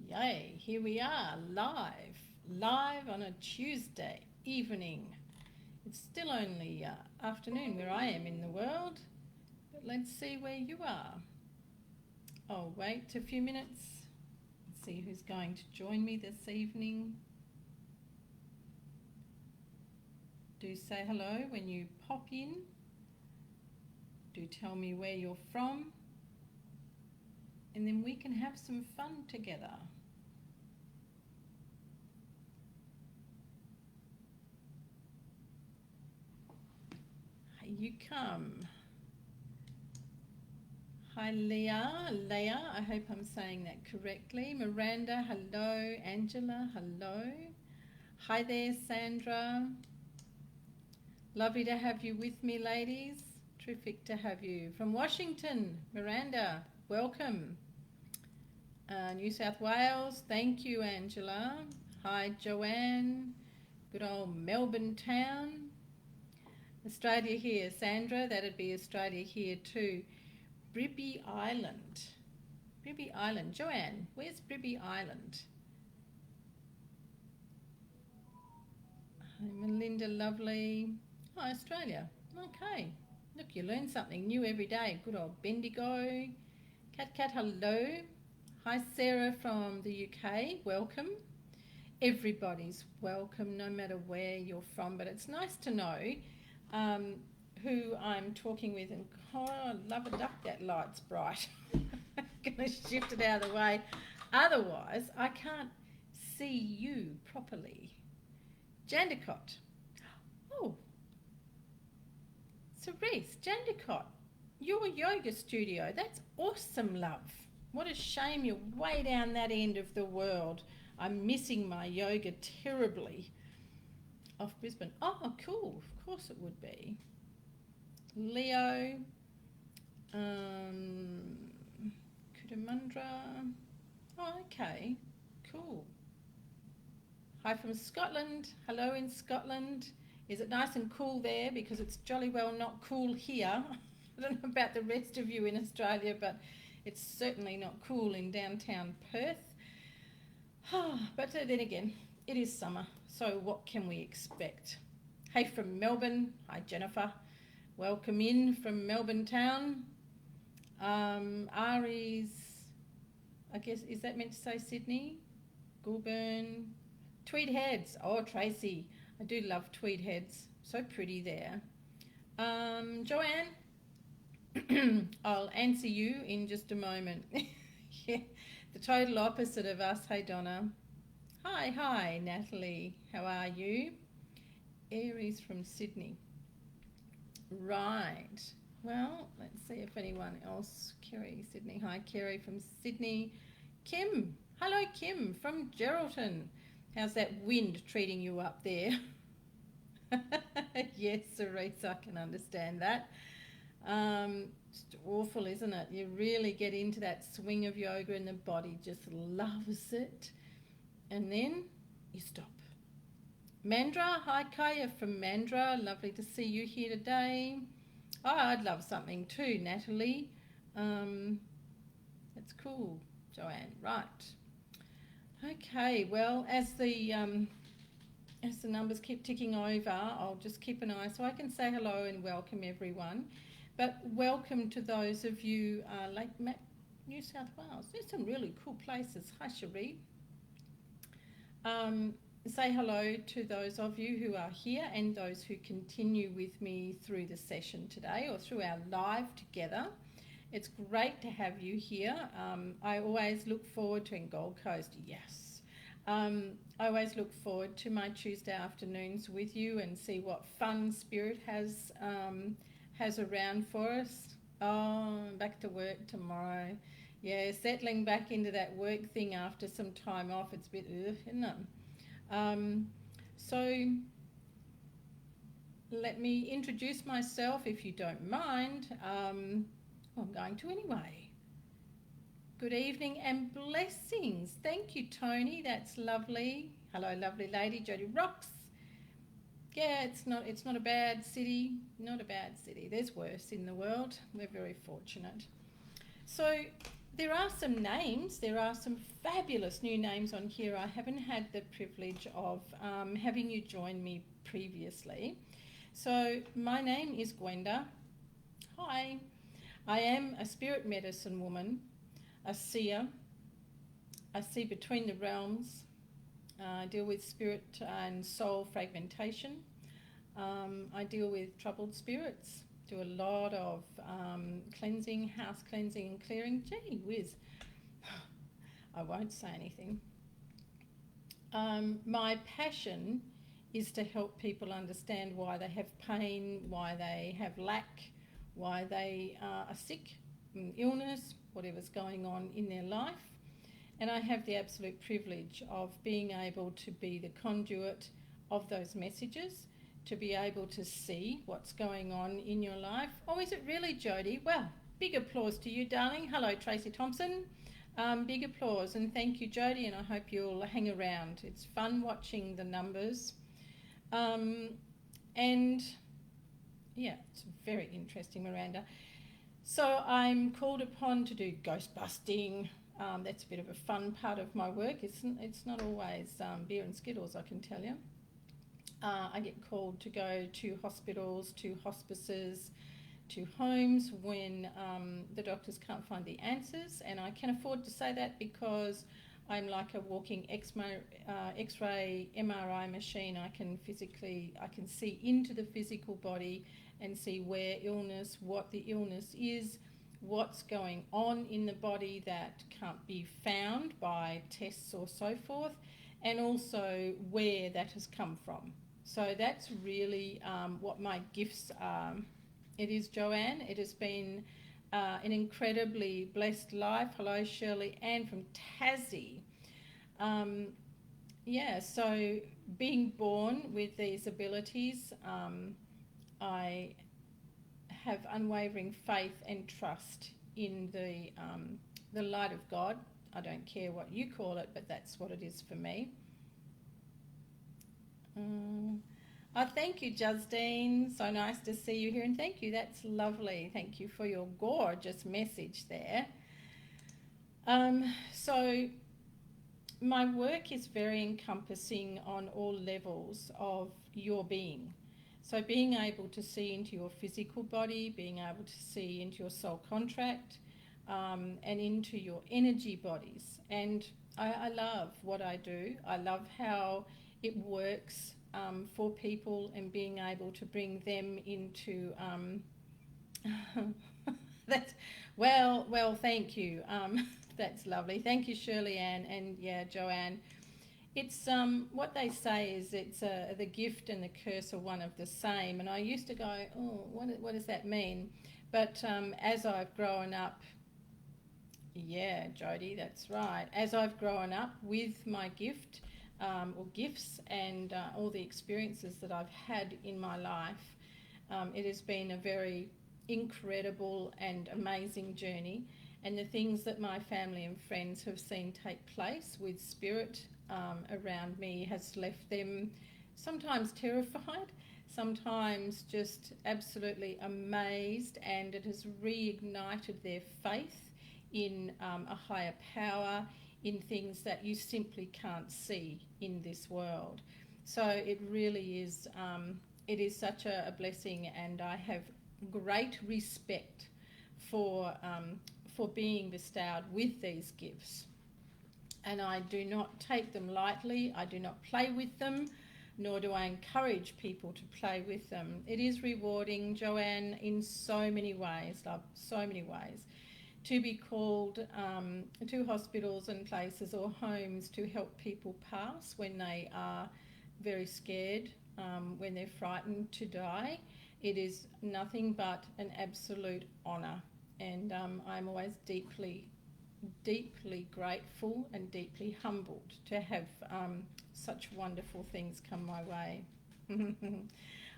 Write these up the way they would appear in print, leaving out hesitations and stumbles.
Yay, here we are, live on a Tuesday evening. It's still only afternoon where I am in the world, but let's see where you are. I'll wait a few minutes and see who's going to join me this evening. Do say hello when you pop in. Do tell me where you're from, and then we can have some fun together. Here you come. Hi Leah, I hope I'm saying that correctly. Miranda, hello. Angela, hello. Hi there, Sandra. Lovely to have you with me, ladies. Terrific to have you. From Washington, Miranda, welcome. New South Wales, thank you, Angela. Hi, Joanne. Good old Melbourne town. Australia here, Sandra, that'd be Australia here too. Bribby Island. Bribby Island. Joanne, where's Bribby Island? Hi, Melinda, lovely. Oh, Australia. Okay. Look, you learn something new every day. Good old Bendigo. Cat, hello. Hi, Sarah from the UK. Welcome. Everybody's welcome, no matter where you're from. But it's nice to know who I'm talking with. And oh, love a duck, that light's bright. I'm going to shift it out of the way. Otherwise, I can't see you properly. Jandicott. Oh. Cerise, Jandicott, your yoga studio. That's awesome, love. What a shame you're way down that end of the world. I'm missing my yoga terribly. Off Brisbane. Oh, cool. Of course it would be. Leo. Kudamundra. Oh, okay. Cool. Hi from Scotland. Hello in Scotland. Is it nice and cool there? Because it's jolly well not cool here. I don't know about the rest of you in Australia, but it's certainly not cool in downtown Perth. But then again, it is summer, so what can we expect? Hey from Melbourne. Hi Jennifer. Welcome in from Melbourne town. Ari's, I guess, is that meant to say Sydney? Goulburn. Tweed Heads. Oh, Tracy. I do love Tweed Heads. So pretty there. Joanne, I'll answer you in just a moment. Yeah, the total opposite of us. Hey, Donna. Hi, Natalie. How are you? Aries from Sydney. Right. Well, let's see if anyone else. Kerry, Sydney. Hi, Kerry from Sydney. Kim. Hello, Kim from Geraldton. How's that wind treating you up there? Yes, Cerise, I can understand that. It's awful, isn't it? You really get into that swing of yoga and the body just loves it. And then you stop. Mandra, hi Kaya from Mandra. Lovely to see you here today. Oh, I'd love something too, Natalie. That's cool, Joanne. Right. Okay, well, as the numbers keep ticking over, I'll just keep an eye so I can say hello and welcome everyone. But welcome to those of you, Lake New South Wales. There's some really cool places. Hi, Cherie. Say hello to those of you who are here and those who continue with me through the session today or through our live together. It's great to have you here. I always look forward to, in Gold Coast, yes. I always look forward to my Tuesday afternoons with you and see what fun Spirit has around for us. Oh, back to work tomorrow. Yeah, settling back into that work thing after some time off. It's a bit, isn't it? So let me introduce myself if you don't mind. I'm going to anyway. Good evening and blessings. Thank you, Tony. That's lovely. Hello, lovely lady. Jody rocks. Yeah, it's not a bad city. Not a bad city. There's worse in the world. We're very fortunate. So there are some names, there are some fabulous new names on here. I haven't had the privilege of having you join me previously. So my name is Gwenda. Hi. I am a spirit medicine woman, a seer. I see between the realms. I deal with spirit and soul fragmentation. I deal with troubled spirits. Do a lot of cleansing, house cleansing and clearing. Gee whiz, I won't say anything. My passion is to help people understand why they have pain, why they have lack, why they are sick, illness, whatever's going on in their life. And I have the absolute privilege of being able to be the conduit of those messages, to be able to see what's going on in your life. Oh, is it really, Jodie? Well, big applause to you, darling. Hello, Tracy Thompson. Big applause, and thank you, Jodie, and I hope you'll hang around. It's fun watching the numbers. And yeah, it's very interesting, Miranda. So I'm called upon to do ghost busting. That's a bit of a fun part of my work. It's not always beer and Skittles, I can tell you. I get called to go to hospitals, to hospices, to homes when the doctors can't find the answers, and I can afford to say that because I'm like a walking X-ray MRI machine. I can see into the physical body and see where illness, what the illness is, what's going on in the body that can't be found by tests or so forth, and also where that has come from. So that's really what my gifts are. It is, Joanne. It has been an incredibly blessed life. Hello, Shirley Ann from Tassie. Yeah, so being born with these abilities, I have unwavering faith and trust in the light of God. I don't care what you call it, but that's what it is for me. Oh, thank you, Justine. So nice to see you here, and thank you. That's lovely. Thank you for your gorgeous message there. So my work is very encompassing on all levels of your being. So being able to see into your physical body, being able to see into your soul contract, and into your energy bodies. And I love what I do. I love how it works for people, and being able to bring them into that's well, thank you. That's lovely. Thank you, Shirley Ann, and yeah, Joanne. It's what they say is it's the gift and the curse are one of the same. And I used to go, oh, what does that mean? But as I've grown up, yeah, Jodie, that's right. As I've grown up with my gift or gifts and all the experiences that I've had in my life, it has been a very incredible and amazing journey. And the things that my family and friends have seen take place with spirit around me has left them sometimes terrified, sometimes just absolutely amazed, and it has reignited their faith in a higher power, in things that you simply can't see in this world. So it really is, it is such a blessing, and I have great respect for being bestowed with these gifts. And I do not take them lightly. I do not play with them, nor do I encourage people to play with them. It is rewarding, Joanne, in so many ways, love, so many ways, to be called to hospitals and places or homes to help people pass when they are very scared, when they're frightened to die. It is nothing but an absolute honour, and I'm always deeply grateful and deeply humbled to have such wonderful things come my way.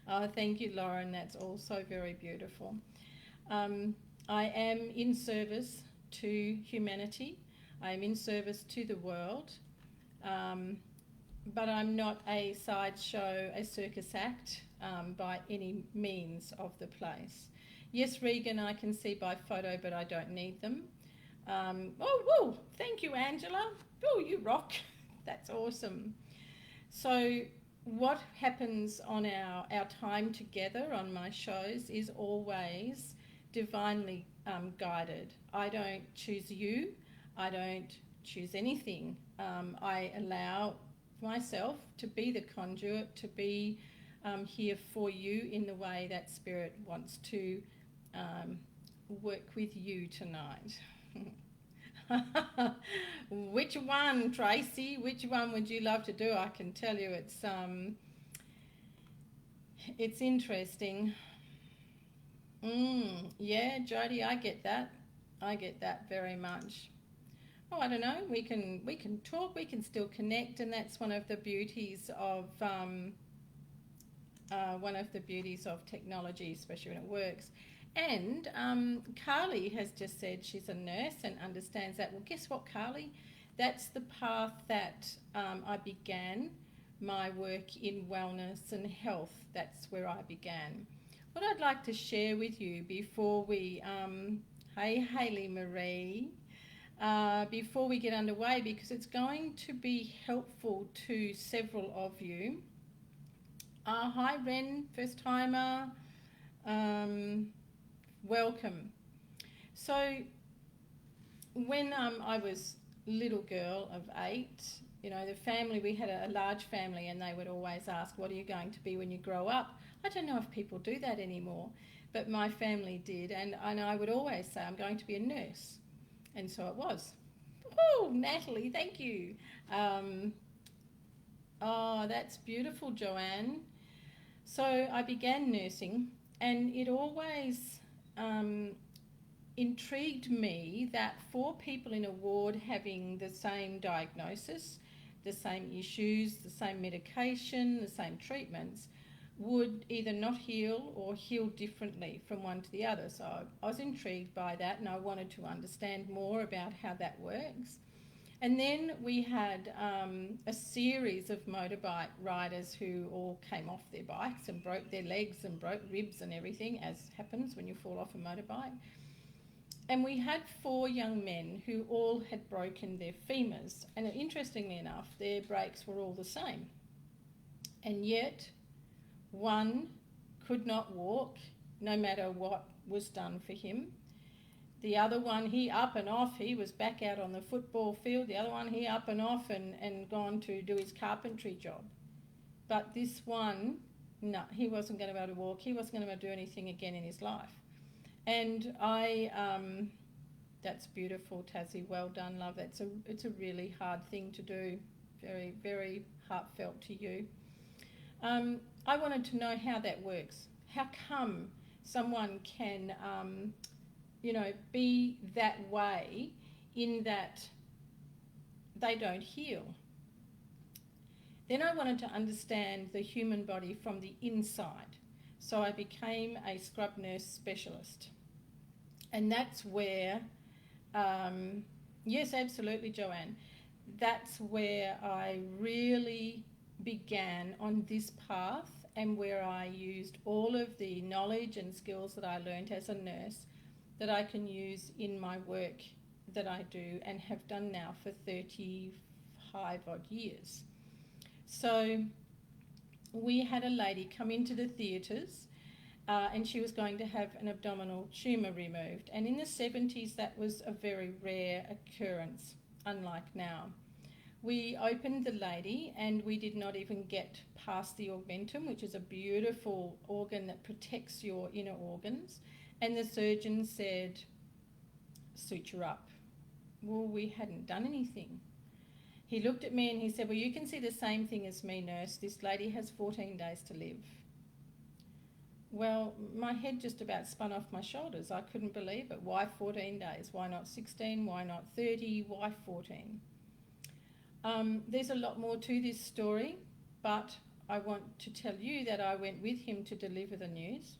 Oh, thank you, Lauren. That's also very beautiful. I am in service to humanity. I am in service to the world, but I'm not a sideshow, a circus act by any means of the place. Yes, Regan, I can see by photo, but I don't need them. Oh, thank you, Angela. Oh, you rock. That's awesome. So, what happens on our time together on my shows is always divinely guided. I don't choose you, I don't choose anything. I allow myself to be the conduit, to be here for you in the way that Spirit wants to work with you tonight. Which one, Tracy? Which one would you love to do? I can tell you it's interesting. Yeah, Jody, I get that. I get that very much. Oh, I don't know. We can talk. We can still connect, and that's one of the beauties of technology, especially when it works. And Carly has just said she's a nurse and understands that. Well, guess what, Carly? That's the path that I began my work in wellness and health. That's where I began. What I'd like to share with you before we, hey Hayley Marie, before we get underway, because it's going to be helpful to several of you. Hi Ren, first timer. Welcome. So when I was little girl of 8, the family, we had a large family, and they would always ask, what are you going to be when you grow up? I don't know if people do that anymore, but my family did, and I would always say, I'm going to be a nurse. And so it was. Oh, Natalie, thank you. Oh, that's beautiful, Joanne. So I began nursing, and it always intrigued me that 4 people in a ward having the same diagnosis, the same issues, the same medication, the same treatments, would either not heal or heal differently from one to the other. So I was intrigued by that, and I wanted to understand more about how that works. And then we had a series of motorbike riders who all came off their bikes and broke their legs and broke ribs and everything, as happens when you fall off a motorbike. And we had 4 young men who all had broken their femurs. And interestingly enough, their breaks were all the same. And yet, one could not walk no matter what was done for him. The other one, he up and off, he was back out on the football field. The other one, he up and off and gone to do his carpentry job. But this one, no, he wasn't going to be able to walk. He wasn't going to be able to do anything again in his life. And that's beautiful, Tassie. Well done, love. It's a really hard thing to do. Very, very heartfelt to you. I wanted to know how that works. How come someone can, be that way in that they don't heal? Then I wanted to understand the human body from the inside. So I became a scrub nurse specialist. And that's where, yes, absolutely, Joanne. That's where I really began on this path, and where I used all of the knowledge and skills that I learned as a nurse that I can use in my work that I do and have done now for 35 odd years. So we had a lady come into the theatres and she was going to have an abdominal tumour removed. And in the 70s, that was a very rare occurrence, unlike now. We opened the lady and we did not even get past the augmentum, which is a beautiful organ that protects your inner organs. And the surgeon said, suture up. Well, we hadn't done anything. He looked at me and he said, well, you can see the same thing as me, nurse. This lady has 14 days to live. Well, my head just about spun off my shoulders. I couldn't believe it. Why 14 days? Why not 16? Why not 30? Why 14? There's a lot more to this story, but I want to tell you that I went with him to deliver the news,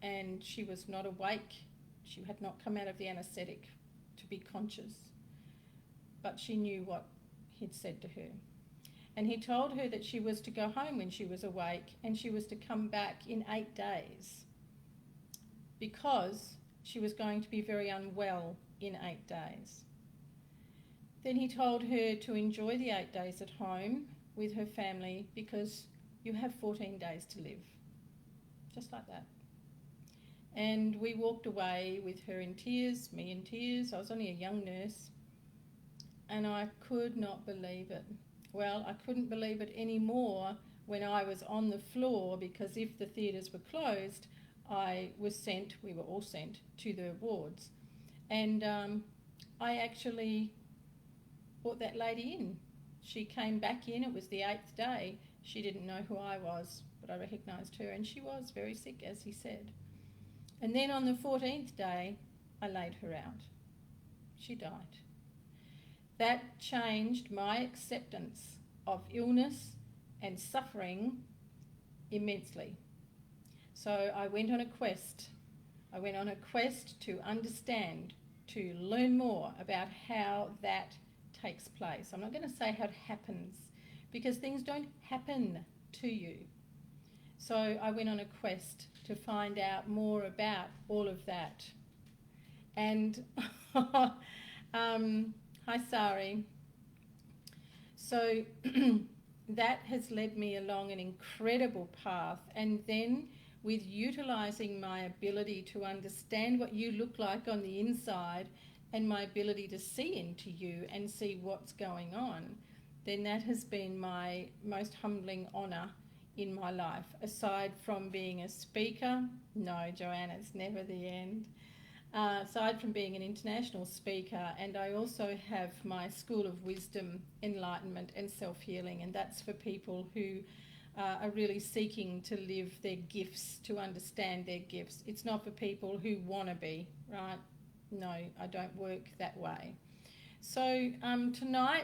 and she was not awake. She had not come out of the anaesthetic to be conscious, but she knew what he'd said to her. And he told her that she was to go home when she was awake, and she was to come back in 8 days because she was going to be very unwell in 8 days. Then he told her to enjoy the 8 days at home with her family because you have 14 days to live. Just like that. And we walked away with her in tears, me in tears. I was only a young nurse. And I could not believe it. Well, I couldn't believe it anymore when I was on the floor, because if the theatres were closed, we were all sent to the wards. And I actually brought that lady in. She came back in, it was the 8th day. She didn't know who I was, but I recognised her, and she was very sick, as he said. And then on the 14th day, I laid her out. She died. That changed my acceptance of illness and suffering immensely. So I went on a quest. I went on a quest to understand, to learn more about how that takes place. I'm not going to say how it happens, because things don't happen to you. So I went on a quest to find out more about all of that. And hi Sari. So that has led me along an incredible path, and then with utilising my ability to understand what you look like on the inside and my ability to see into you and see what's going on, then that has been my most humbling honour in my life. Aside from being a speaker, no, Joanna, it's never the end. Aside from being an international speaker, and I also have my School of Wisdom, Enlightenment and Self-Healing, and that's for people who are really seeking to live their gifts, to understand their gifts. It's not for people who want to be, right? No, I don't work that way. So tonight,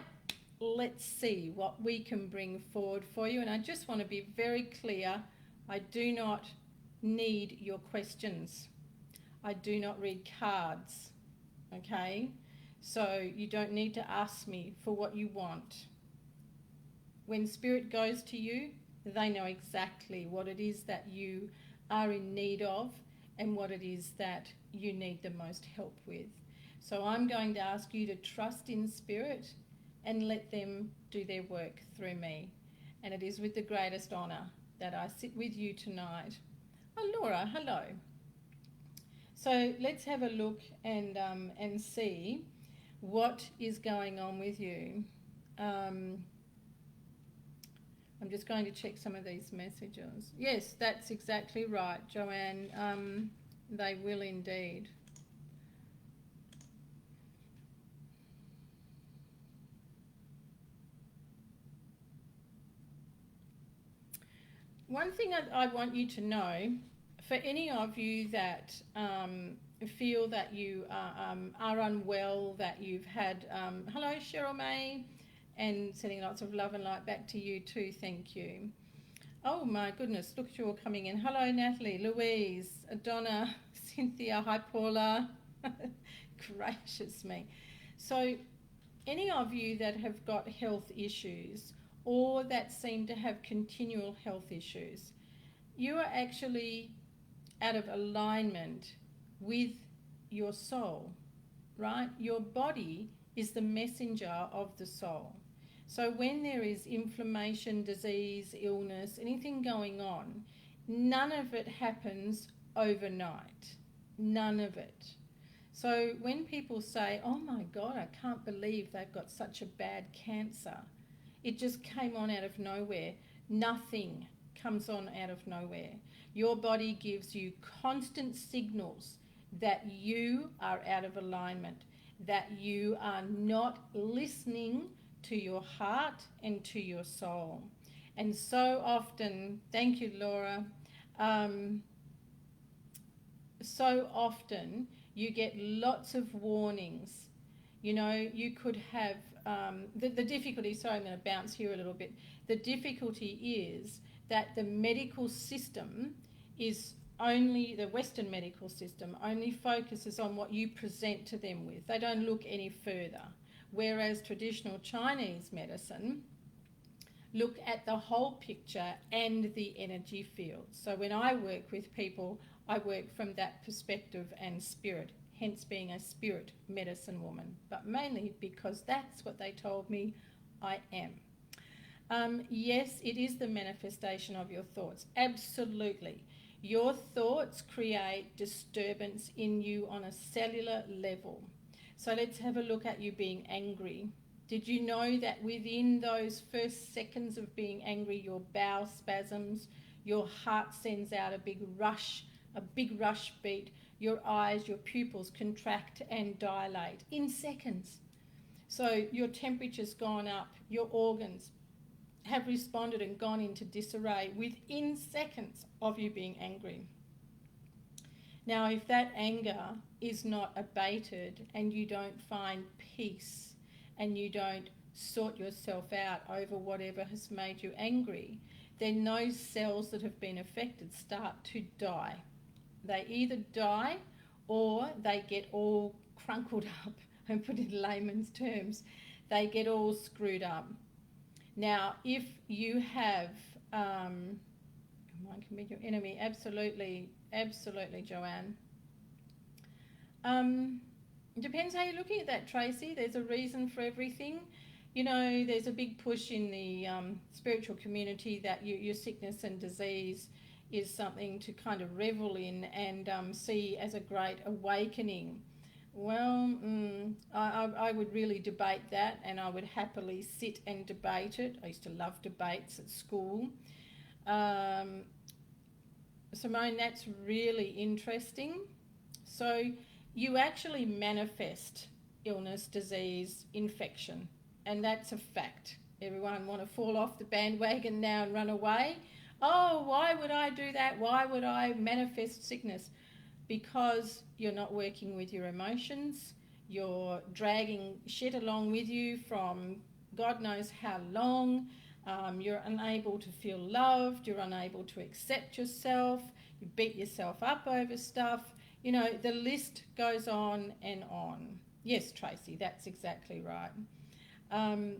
let's see what we can bring forward for you. And I just want to be very clear, I do not need your questions. I do not read cards, okay? So you don't need to ask me for what you want. When Spirit goes to you, they know exactly what it is that you are in need of and what it is that you need the most help with. So I'm going to ask you to trust in Spirit and let them do their work through me. And it is with the greatest honour that I sit with you tonight. Oh, Laura, hello. So let's have a look and see what is going on with you. I'm just going to check some of these messages. Yes, that's exactly right, Joanne. They will indeed. One thing I want you to know, for any of you that feel that you are unwell, that you've had, hello Cheryl May, and sending lots of love and light back to you too, thank you. Oh my goodness, look at you all coming in. Hello Natalie, Louise, Donna, Cynthia, hi Paula. Gracious me. So any of you that have got health issues or that seem to have continual health issues, you are actually out of alignment with your soul, right? Your body is the messenger of the soul. So when there is inflammation, disease, illness, anything going on, none of it happens overnight. None of it. So when people say, oh my God, I can't believe they've got such a bad cancer, it just came on out of nowhere. Nothing comes on out of nowhere. Your body gives you constant signals that you are out of alignment, that you are not listening to your heart and to your soul. And so often, thank you Laura, so often you get lots of warnings. You know, you could have, the difficulty, sorry I'm going to bounce here a little bit, the difficulty is that the medical system is only, the Western medical system only focuses on what you present to them with. They don't look any further. Whereas traditional Chinese medicine look at the whole picture and the energy field. So when I work with people, I work from that perspective and spirit. hence being a spirit medicine woman, but mainly because that's what they told me I am. Yes, it is the manifestation of your thoughts. Absolutely. Your thoughts create disturbance in you on a cellular level. So let's have a look at you being angry. Did you know that within those first seconds of being angry, your bowel spasms, your heart sends out a big rush beat, your eyes, your pupils contract and dilate in seconds. So your temperature's gone up, your organs have responded and gone into disarray within seconds of you being angry. Now, if that anger is not abated and you don't find peace and you don't sort yourself out over whatever has made you angry, then those cells that have been affected start to die. They either die or they get all crunkled up, and put in layman's terms, they get all screwed up. Now, if you have, mind can be your enemy, absolutely, Joanne. Depends how you're looking at that, Tracy. There's a reason for everything. You know, there's a big push in the spiritual community that your sickness and disease is something to kind of revel in and see as a great awakening. Well, I would really debate that, and I would happily sit and debate it. I used to love debates at school. Simone, that's really interesting. So you actually manifest illness, disease, infection, and that's a fact. Everyone want to fall off the bandwagon now and run away? Oh, why would I do that? Why would I manifest sickness? Because you're not working with your emotions, you're dragging shit along with you from God knows how long, you're unable to feel loved, you're unable to accept yourself, you beat yourself up over stuff, you know, the list goes on and on. Yes, Tracy, that's exactly right. Oh,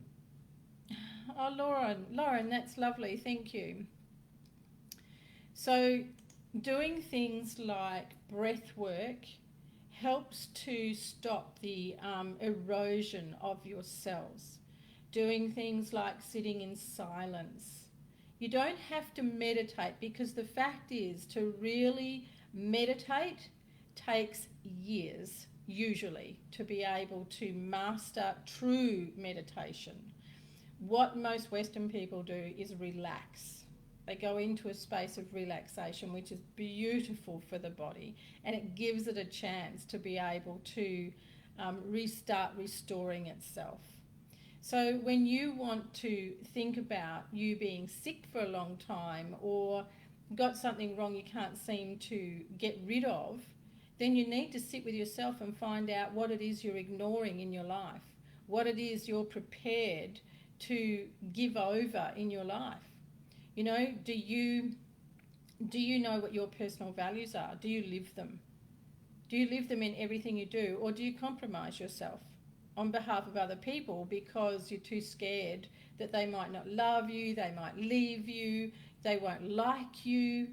Lauren, that's lovely, thank you. So doing things like breath work helps to stop the erosion of your cells. Doing things like sitting in silence. You don't have to meditate, because the fact is, to really meditate takes years, usually, to be able to master true meditation. What most Western people do is relax. They go into a space of relaxation, which is beautiful for the body, and it gives it a chance to be able to restart restoring itself. So when you want to think about you being sick for a long time or got something wrong you can't seem to get rid of, then you need to sit with yourself and find out what it is you're ignoring in your life, what it is you're prepared to give over in your life. You know, do you know what your personal values are? Do you live them? Do you live them in everything you do, or do you compromise yourself on behalf of other people because you're too scared that they might not love you, they might leave you, they won't like you?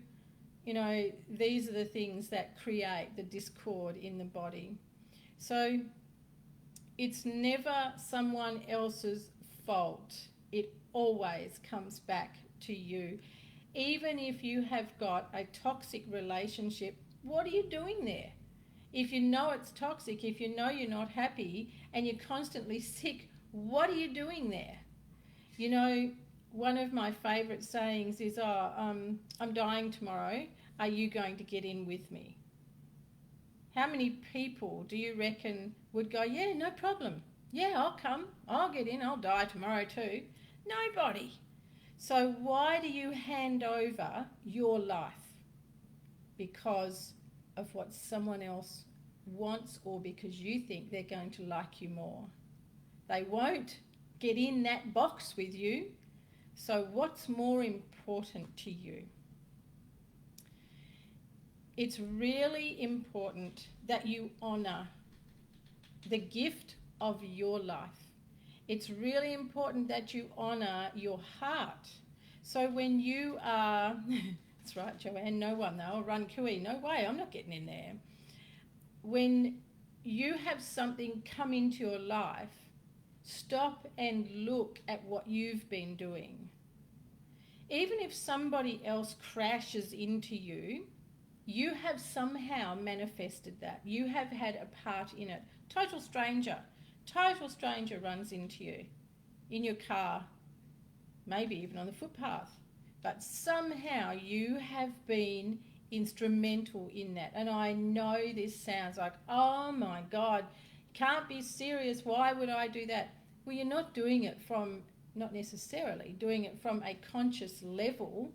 You know, these are the things that create the discord in the body. So it's never someone else's fault. It always comes back to you. Even if you have got a toxic relationship, what are you doing there? If you know it's toxic, if you know you're not happy and you're constantly sick, what are you doing there? You know, one of my favourite sayings is, I'm dying tomorrow, are you going to get in with me? How many people do you reckon would go, yeah, no problem, yeah, I'll come, I'll get in, I'll die tomorrow too? Nobody. So why do you hand over your life? Because of what someone else wants, or because you think they're going to like you more? They won't get in that box with you. So what's more important to you? It's really important that you honour the gift of your life. It's really important that you honour your heart. So when you are, that's right, Joanne, no one, they'll run cooey, no way, I'm not getting in there. When you have something come into your life, stop and look at what you've been doing. Even if somebody else crashes into you, you have somehow manifested that. You have had a part in it. Total stranger runs into you in your car, maybe even on the footpath. But somehow you have been instrumental in that. And I know this sounds like, oh my God, can't be serious. Why would I do that? Well, you're not doing it from, not necessarily doing it from a conscious level.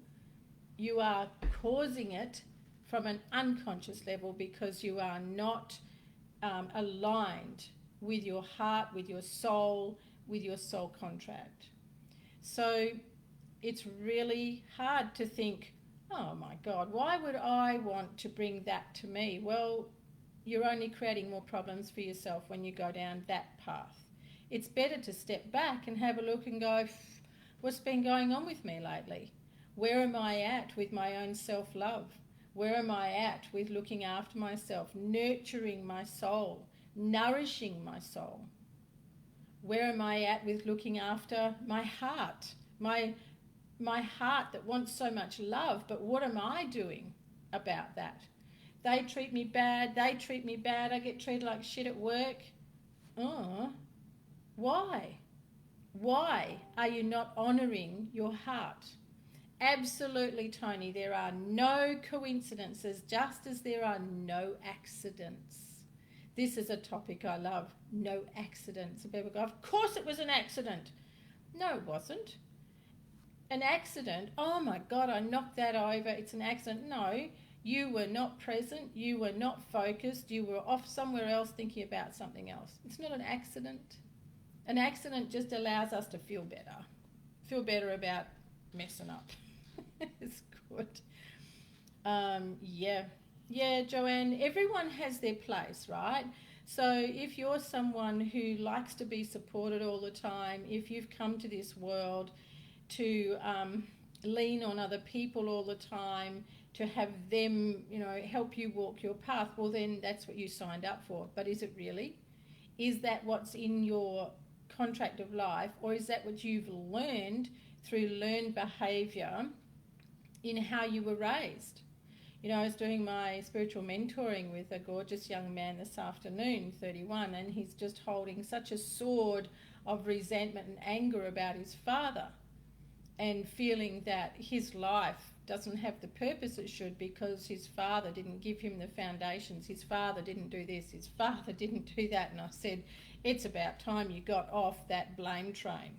You are causing it from an unconscious level because you are not aligned with your heart, with your soul contract. So it's really hard to think, oh my God, why would I want to bring that to me? Well, you're only creating more problems for yourself when you go down that path. It's better to step back and have a look and go, what's been going on with me lately? Where am I at with my own self-love? Where am I at with looking after myself, nurturing my soul, nourishing my soul? Where am I at with looking after my heart, my heart that wants so much love, but what am I doing about that? They treat me bad, I get treated like shit at work. Why? Why are you not honouring your heart? Absolutely, Tony, there are no coincidences, just as there are no accidents. This is a topic I love, no accidents. And people go, of course it was an accident. No, it wasn't. An accident, oh my God, I knocked that over, it's an accident. No, you were not present, you were not focused, you were off somewhere else thinking about something else. It's not an accident. An accident just allows us to feel better about messing up. It's good. Yeah, Joanne, everyone has their place, right? So if you're someone who likes to be supported all the time, if you've come to this world to lean on other people all the time, to have them, help you walk your path, well then that's what you signed up for. But is it really? Is that what's in your contract of life, or is that what you've learned through learned behaviour in how you were raised? I was doing my spiritual mentoring with a gorgeous young man this afternoon, 31, and he's just holding such a sword of resentment and anger about his father and feeling that his life doesn't have the purpose it should because his father didn't give him the foundations, his father didn't do this, his father didn't do that. And I said, it's about time you got off that blame train.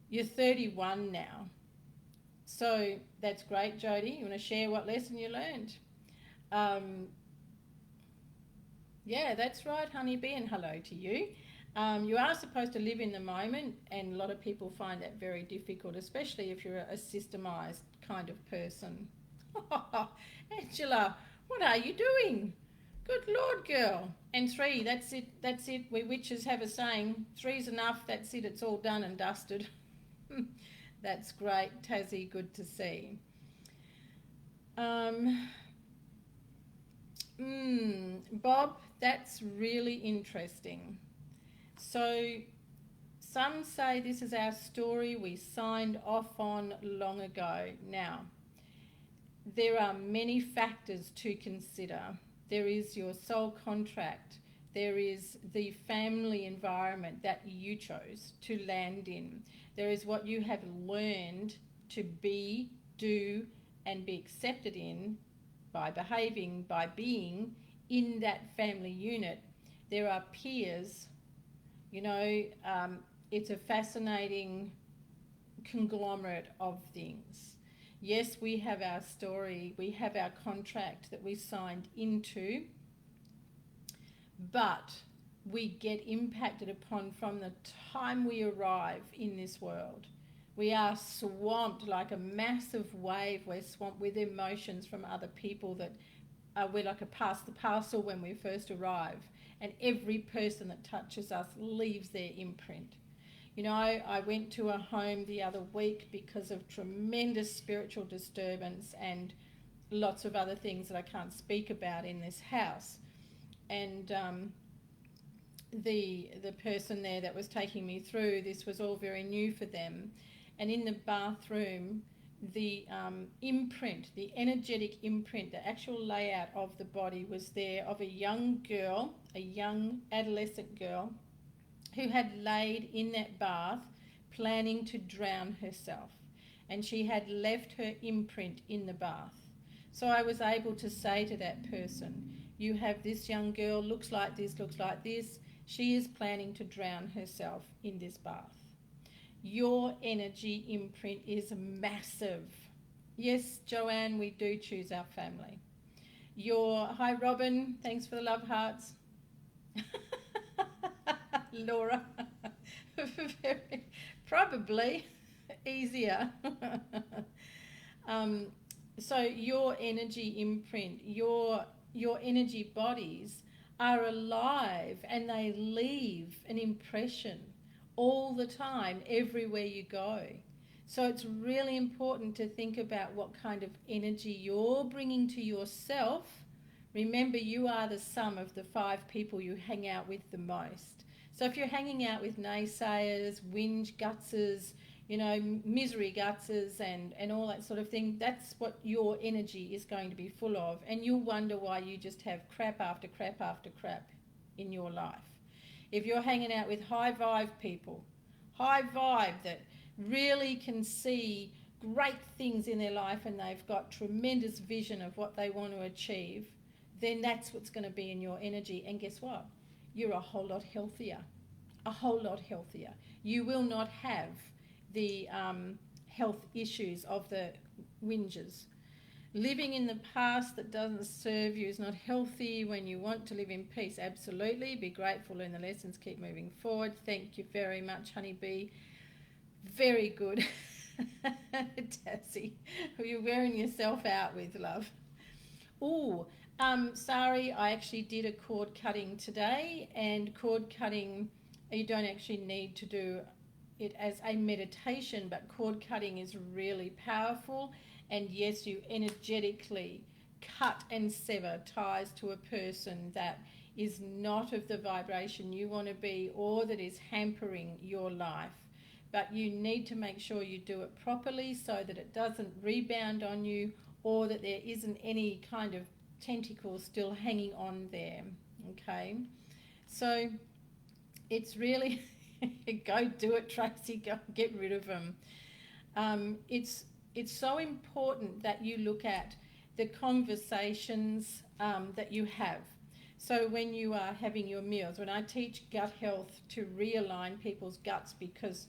You're 31 now. So that's great, Jody. You want to share what lesson you learned? Yeah, that's right, Honeybee, and hello to you. You are supposed to live in the moment, and a lot of people find that very difficult, especially if you're a systemised kind of person. Angela, what are you doing? Good Lord, girl. And 3, that's it. We witches have a saying, 3's enough, that's it, it's all done and dusted. That's great, Tassie, good to see. Bob, that's really interesting. So some say this is our story we signed off on long ago. Now, there are many factors to consider. There is your soul contract. There is the family environment that you chose to land in. There is what you have learned to be, do, and be accepted in by behaving, by being in that family unit. There are peers. It's a fascinating conglomerate of things. Yes, we have our story, we have our contract that we signed into, but we get impacted upon from the time we arrive in this world. We are swamped like a massive wave. We're swamped with emotions from other people that we're like a pass the parcel when we first arrive. And every person that touches us leaves their imprint. I went to a home the other week because of tremendous spiritual disturbance and lots of other things that I can't speak about in this house. And the person there that was taking me through, this was all very new for them. And in the bathroom, the imprint, the energetic imprint, the actual layout of the body was there of a young girl, a young adolescent girl, who had laid in that bath planning to drown herself. And she had left her imprint in the bath. So I was able to say to that person, you have this young girl, looks like this, looks like this. She is planning to drown herself in this bath. Your energy imprint is massive. Yes, Joanne, we do choose our family. Hi, Robin. Thanks for the love hearts. Laura. Probably easier. So your energy imprint, your energy bodies are alive, and they leave an impression all the time, everywhere you go. So it's really important to think about what kind of energy you're bringing to yourself. Remember, you are the sum of the 5 people you hang out with the most. So if you're hanging out with naysayers, whinge gutsers, misery gutsers and all that sort of thing, that's what your energy is going to be full of. And you'll wonder why you just have crap after crap after crap in your life. If you're hanging out with high vibe people, high vibe that really can see great things in their life and they've got tremendous vision of what they want to achieve, then that's what's going to be in your energy. And guess what? You're a whole lot healthier. A whole lot healthier. You will not have the health issues of the whingers. Living in the past that doesn't serve you is not healthy. When you want to live in peace, absolutely. Be grateful, learn the lessons, keep moving forward. Thank you very much, Honeybee. Very good. Tassie, you're wearing yourself out with love. Ooh, sorry, I actually did a cord cutting today, and cord cutting, you don't actually need to do it as a meditation, but cord cutting is really powerful. And yes, you energetically cut and sever ties to a person that is not of the vibration you want to be, or that is hampering your life. But you need to make sure you do it properly so that it doesn't rebound on you, or that there isn't any kind of tentacles still hanging on there. Okay, so it's really go do it, Tracy. Go get rid of them. It's so important that you look at the conversations that you have. So when you are having your meals, when I teach gut health to realign people's guts because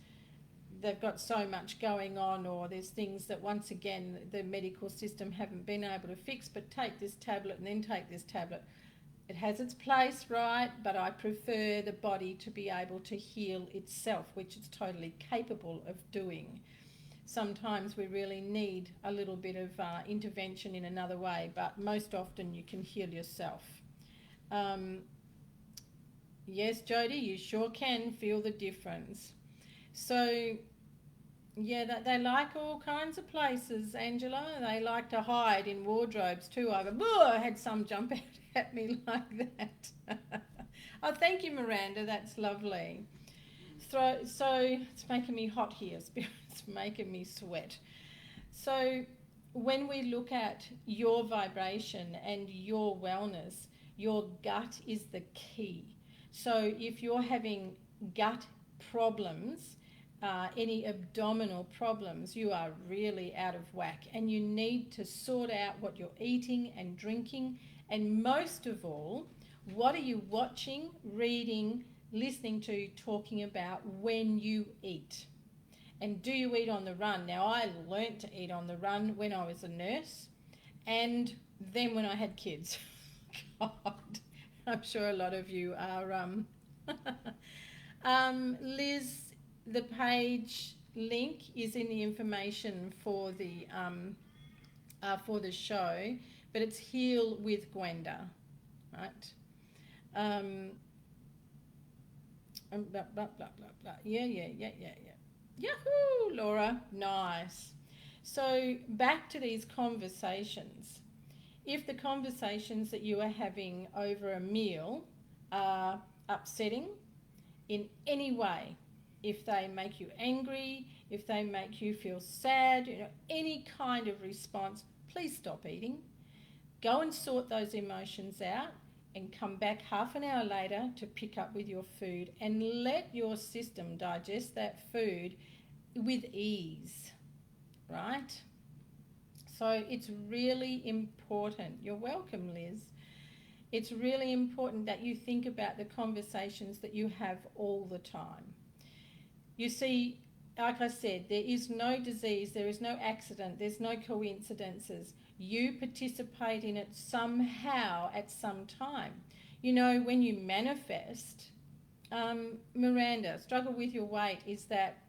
they've got so much going on, or there's things that once again the medical system haven't been able to fix, but take this tablet and then take this tablet. It has its place, right? But I prefer the body to be able to heal itself, which it's totally capable of doing. Sometimes we really need a little bit of intervention in another way, but most often you can heal yourself. Yes, Jody, you sure can feel the difference. So, yeah, they like all kinds of places, Angela. They like to hide in wardrobes too. I had some jump out at me like that. Oh, thank you, Miranda. That's lovely. So it's making me hot here. It's making me sweat. So when we look at your vibration and your wellness, your gut is the key. So if you're having gut problems, any abdominal problems, you are really out of whack, and you need to sort out what you're eating and drinking, and most of all, what are you watching, reading, listening to, talking about when you eat. And do you eat on the run? Now, I learnt to eat on the run when I was a nurse, and then when I had kids. God, I'm sure a lot of you are. Liz, the page link is in the information for the show, but it's Heal with Gwenda, right? Blah, blah, blah, blah, blah. Yeah. Yahoo, Laura. Nice. So back to these conversations. If the conversations that you are having over a meal are upsetting in any way. If they make you angry, if they make you feel sad, any kind of response, please stop eating. Go and sort those emotions out and come back half an hour later to pick up with your food and let your system digest that food with ease, right? So it's really important. You're welcome, Liz. It's really important that you think about the conversations that you have all the time. You see, like I said, there is no disease, there is no accident, there's no coincidences. You participate in it somehow at some time. When you manifest, Miranda, struggle with your weight is that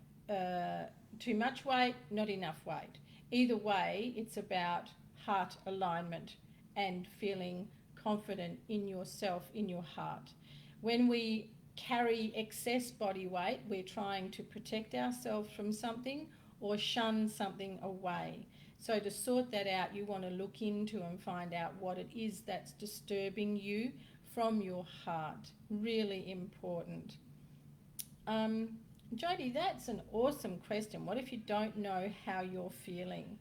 too much weight, not enough weight. Either way, it's about heart alignment and feeling confident in yourself, in your heart. When we carry excess body weight, we're trying to protect ourselves from something or shun something away. So to sort that out, you want to look into and find out what it is that's disturbing you from your heart. Really important. Jody, that's an awesome question. What if you don't know how you're feeling?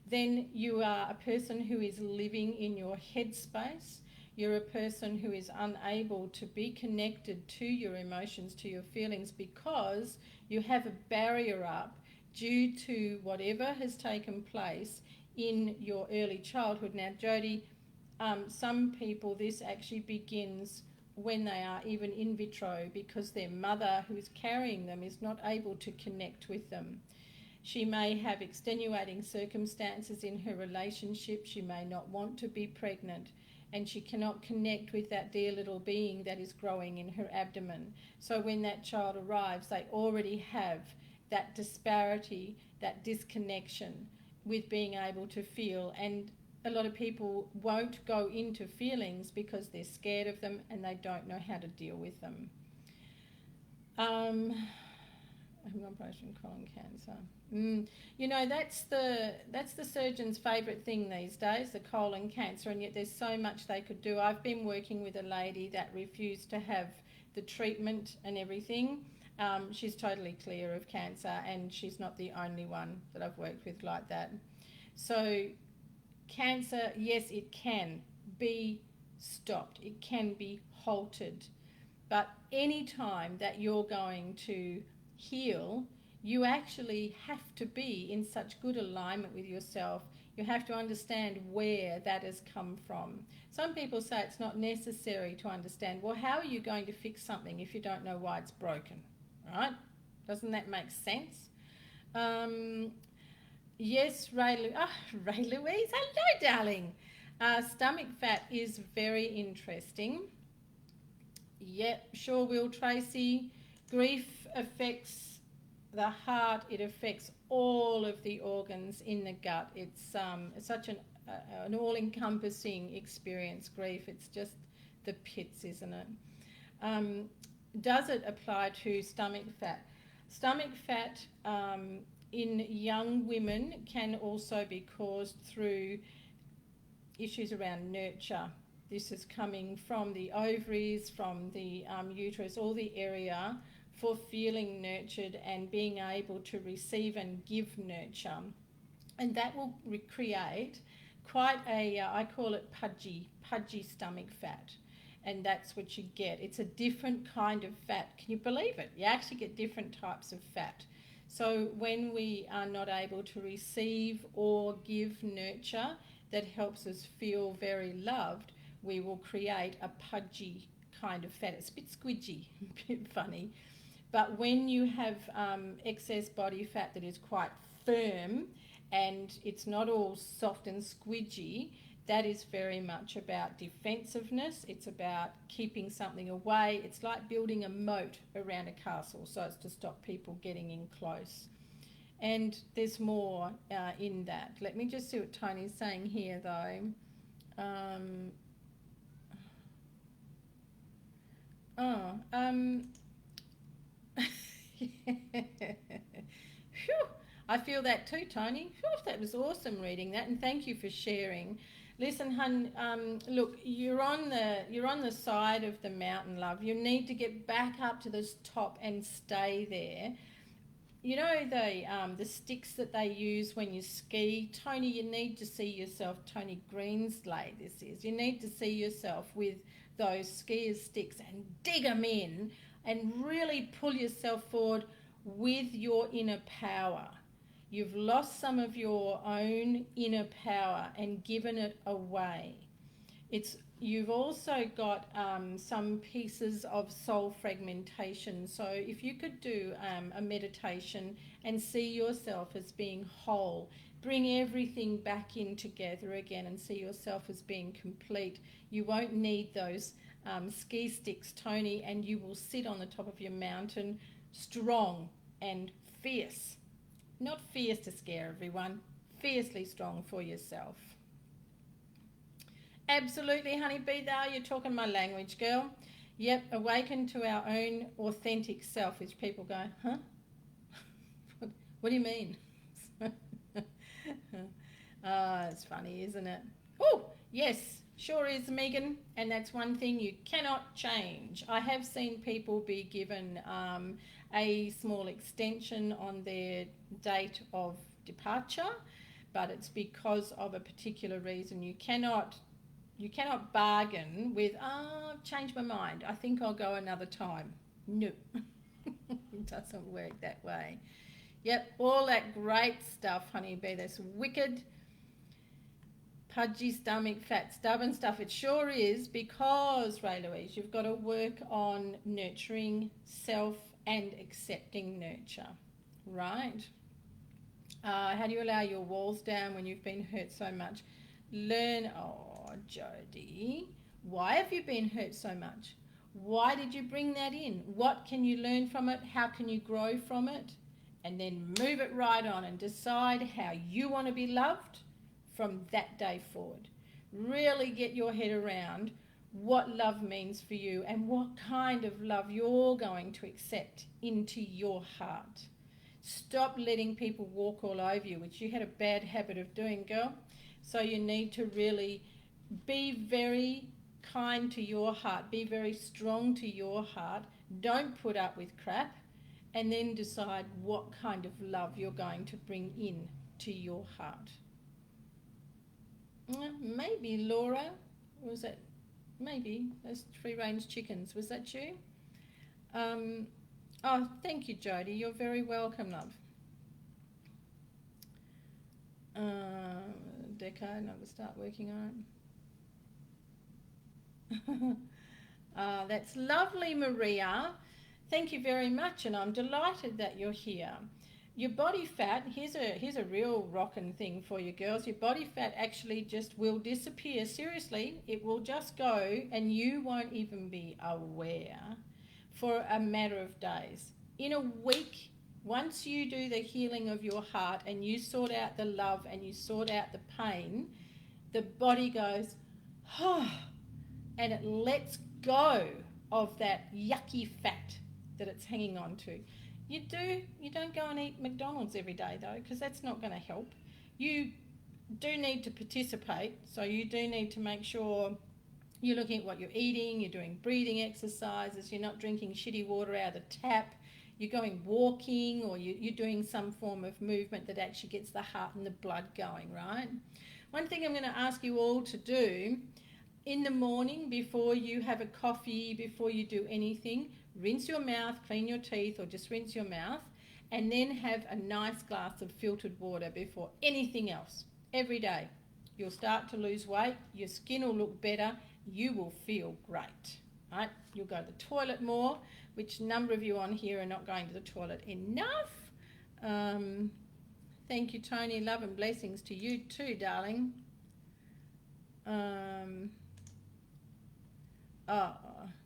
Then you are a person who is living in your headspace. You're a person who is unable to be connected to your emotions, to your feelings, because you have a barrier up due to whatever has taken place in your early childhood. Now, Jody, some people, this actually begins when they are even in vitro because their mother who's carrying them is not able to connect with them. She may have extenuating circumstances in her relationship. She may not want to be pregnant, and she cannot connect with that dear little being that is growing in her abdomen. So when that child arrives, they already have that disparity, that disconnection with being able to feel. And a lot of people won't go into feelings because they're scared of them and they don't know how to deal with them. Operation colon cancer. That's the surgeon's favourite thing these days, the colon cancer, and yet there's so much they could do. I've been working with a lady that refused to have the treatment and everything. She's totally clear of cancer, and she's not the only one that I've worked with like that. So cancer, yes, it can be stopped. It can be halted. But any time that you're going to heal, you actually have to be in such good alignment with yourself. You have to understand where that has come from. Some people say it's not necessary to understand. Well, how are you going to fix something if you don't know why it's broken? Right? Doesn't that make sense? Yes, Ray Louise. Hello, darling. Stomach fat is very interesting. Yep, sure will, Tracy. Grief affects the heart. It affects all of the organs in the gut. It's such an all-encompassing experience, grief. It's just the pits, isn't it? Does it apply to stomach fat? Stomach fat in young women can also be caused through issues around nurture. This is coming from the ovaries, from the uterus, all the area for feeling nurtured and being able to receive and give nurture. And that will create quite a, I call it pudgy stomach fat. And that's what you get. It's a different kind of fat. Can you believe it? You actually get different types of fat. So when we are not able to receive or give nurture that helps us feel very loved, we will create a pudgy kind of fat. It's a bit squidgy, a bit funny. But when you have excess body fat that is quite firm and it's not all soft and squidgy, that is very much about defensiveness. It's about keeping something away. It's like building a moat around a castle, so it's to stop people getting in close. And there's more in that. Let me just see what Tony's saying here, though. Phew, I feel that too, Tony. Phew, that was awesome reading that, and thank you for sharing. Listen, hun. Look, you're on the side of the mountain, love. You need to get back up to this top and stay there. You know the sticks that they use when you ski, Tony. You need to see yourself. Tony Greenslade, this is. You need to see yourself with those skiers sticks and dig them in, and really pull yourself forward with your inner power. You've lost some of your own inner power and given it away. You've also got some pieces of soul fragmentation. So if you could do a meditation and see yourself as being whole, bring everything back in together again and see yourself as being complete. You won't need those ski sticks, Tony, and you will sit on the top of your mountain strong and fierce. Not fierce to scare everyone, fiercely strong for yourself. Absolutely, honeybee, there you're talking my language, girl. Yep, awaken to our own authentic self, which people go, huh? What do you mean? It's funny, isn't it? Oh, yes, sure is, Megan, and that's one thing you cannot change. I have seen people be given a small extension on their date of departure, but it's because of a particular reason. You cannot bargain with, I've changed my mind, I think I'll go another time. No, it doesn't work that way. Yep, all that great stuff, honeybee, that's wicked, pudgy stomach, fat, stubborn stuff. It sure is, because, Ray Louise, you've got to work on nurturing self and accepting nurture, right? How do you allow your walls down when you've been hurt so much? Learn, oh, Jody, why have you been hurt so much? Why did you bring that in? What can you learn from it? How can you grow from it? And then move it right on and decide how you want to be loved from that day forward. Really get your head around what love means for you and what kind of love you're going to accept into your heart. Stop letting people walk all over you, which you had a bad habit of doing, girl. So you need to really be very kind to your heart, be very strong to your heart. Don't put up with crap, and then decide what kind of love you're going to bring in to your heart. Maybe Laura, was that? Maybe those free-range chickens. Was that you? Oh, thank you, Jody. You're very welcome, love. Deco, and I will start working on it. That's lovely, Maria. Thank you very much, and I'm delighted that you're here. Your body fat, here's a real rockin' thing for you girls. Your body fat actually just will disappear. Seriously, it will just go, and you won't even be aware for a matter of days. In a week, once you do the healing of your heart and you sort out the love and you sort out the pain, the body goes, oh, and it lets go of that yucky fat that it's hanging on to. You don't go and eat McDonald's every day though, because that's not going to help. You do need to participate, so you do need to make sure you're looking at what you're eating, you're doing breathing exercises, you're not drinking shitty water out of the tap, you're going walking, or you're doing some form of movement that actually gets the heart and the blood going, right? One thing I'm going to ask you all to do in the morning, before you have a coffee, before you do anything, rinse your mouth, clean your teeth, or just rinse your mouth, and then have a nice glass of filtered water before anything else. Every day. You'll start to lose weight, your skin will look better, you will feel great, right? You'll go to the toilet more, which a number of you on here are not going to the toilet enough. Thank you, Tony. Love and blessings to you too, darling.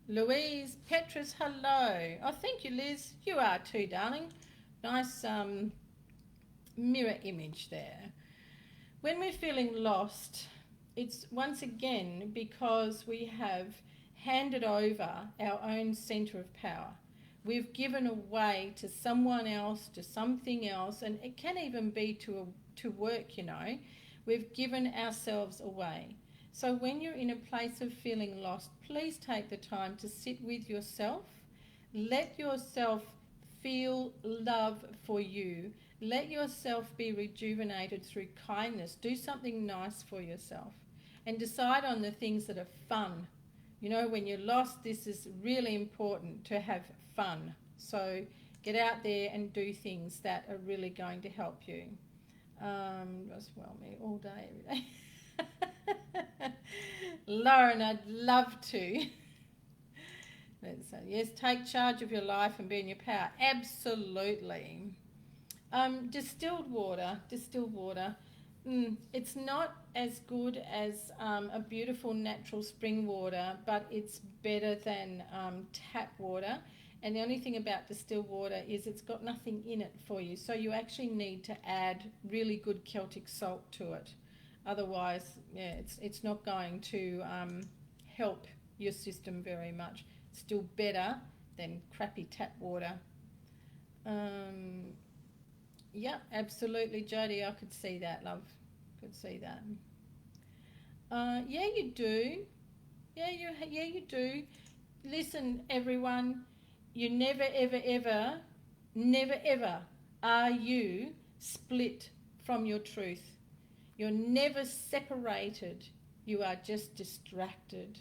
Louise, Petrus, hello. Oh, thank you, Liz. You are too, darling. Nice mirror image there. When we're feeling lost, it's once again because we have handed over our own centre of power. We've given away to someone else, to something else, and it can even be to work, you know. We've given ourselves away. So when you're in a place of feeling lost, please take the time to sit with yourself. Let yourself feel love for you. Let yourself be rejuvenated through kindness. Do something nice for yourself and decide on the things that are fun. You know, when you're lost, this is really important to have fun. So get out there and do things that are really going to help you. Just well me all day, every day. Lauren, I'd love to. So, yes, take charge of your life and be in your power. Absolutely. Distilled water. It's not as good as a beautiful natural spring water, but it's better than tap water. And the only thing about distilled water is it's got nothing in it for you. So you actually need to add really good Celtic salt to it. Otherwise, yeah, it's not going to help your system very much. It's still better than crappy tap water. Yeah, absolutely, Jodie. I could see that, love. Could see that. Yeah, you do. Yeah, you do. Listen, everyone. You never, ever are you split from your truth. You're never separated. You are just distracted.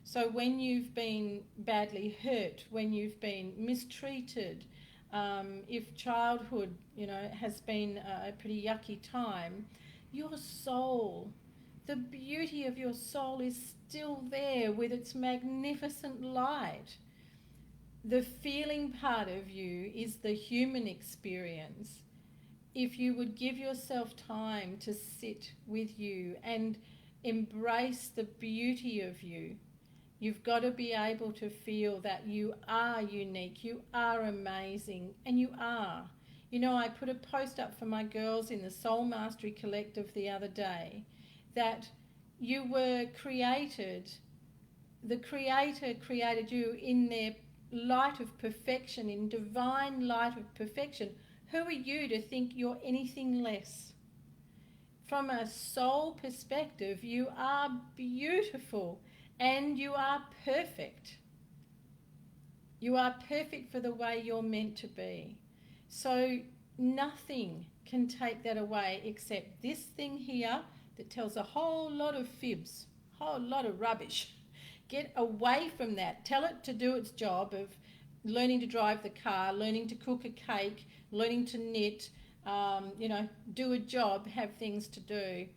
So when you've been badly hurt, when you've been mistreated, if childhood, has been a pretty yucky time, your soul, the beauty of your soul is still there with its magnificent light. The feeling part of you is the human experience. If you would give yourself time to sit with you and embrace the beauty of you, you've got to be able to feel that you are unique, you are amazing, and you are. I put a post up for my girls in the Soul Mastery Collective the other day that you were created, the Creator created you in their light of perfection, in divine light of perfection. Who are you to think you're anything less? From a soul perspective, you are beautiful and you are perfect. You are perfect for the way you're meant to be. So nothing can take that away except this thing here that tells a whole lot of fibs, a whole lot of rubbish. Get away from that. Tell it to do its job of learning to drive the car, learning to cook a cake, learning to knit, do a job, have things to do.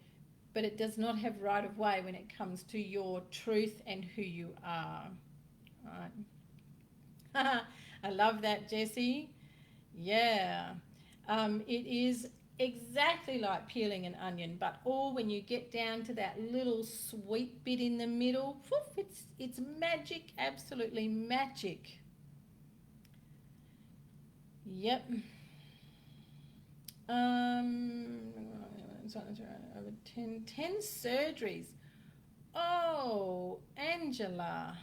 But it does not have right of way when it comes to your truth and who you are. Right. I love that, Jessie. Yeah. It is exactly like peeling an onion, but all when you get down to that little sweet bit in the middle, woof, it's magic, absolutely magic. Yep. Over 10 surgeries. Oh, Angela.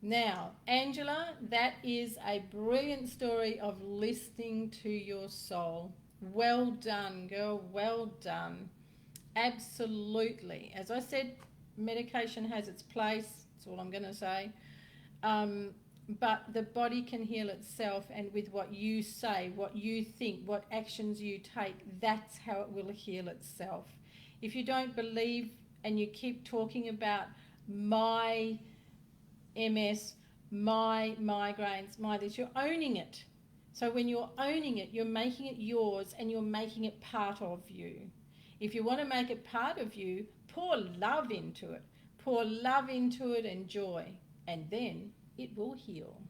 Now, Angela, that is a brilliant story of listening to your soul. Well done, girl, well done. Absolutely. As I said, medication has its place. That's all I'm going to say. But the body can heal itself, and with what you say, what you think, what actions you take, that's how it will heal itself. If you don't believe and you keep talking about my MS, my migraines, my this, you're owning it. So when you're owning it, you're making it yours and you're making it part of you. If you want to make it part of you, pour love into it. Pour love into it and joy, and then it will heal.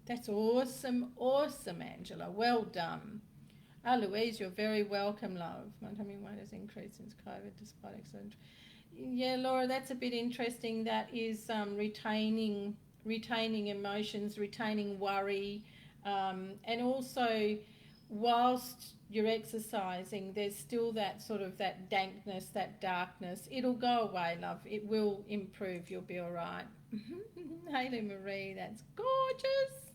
That's awesome, awesome, Angela. Well done. Louise, you're very welcome, love. My tummy weight has increased since COVID despite excellent. Yeah, Laura, that's a bit interesting. That is retaining emotions, retaining worry, and also whilst you're exercising, there's still that sort of that dankness, that darkness. It'll go away, love. It will improve. You'll be all right. Haley Marie, that's gorgeous.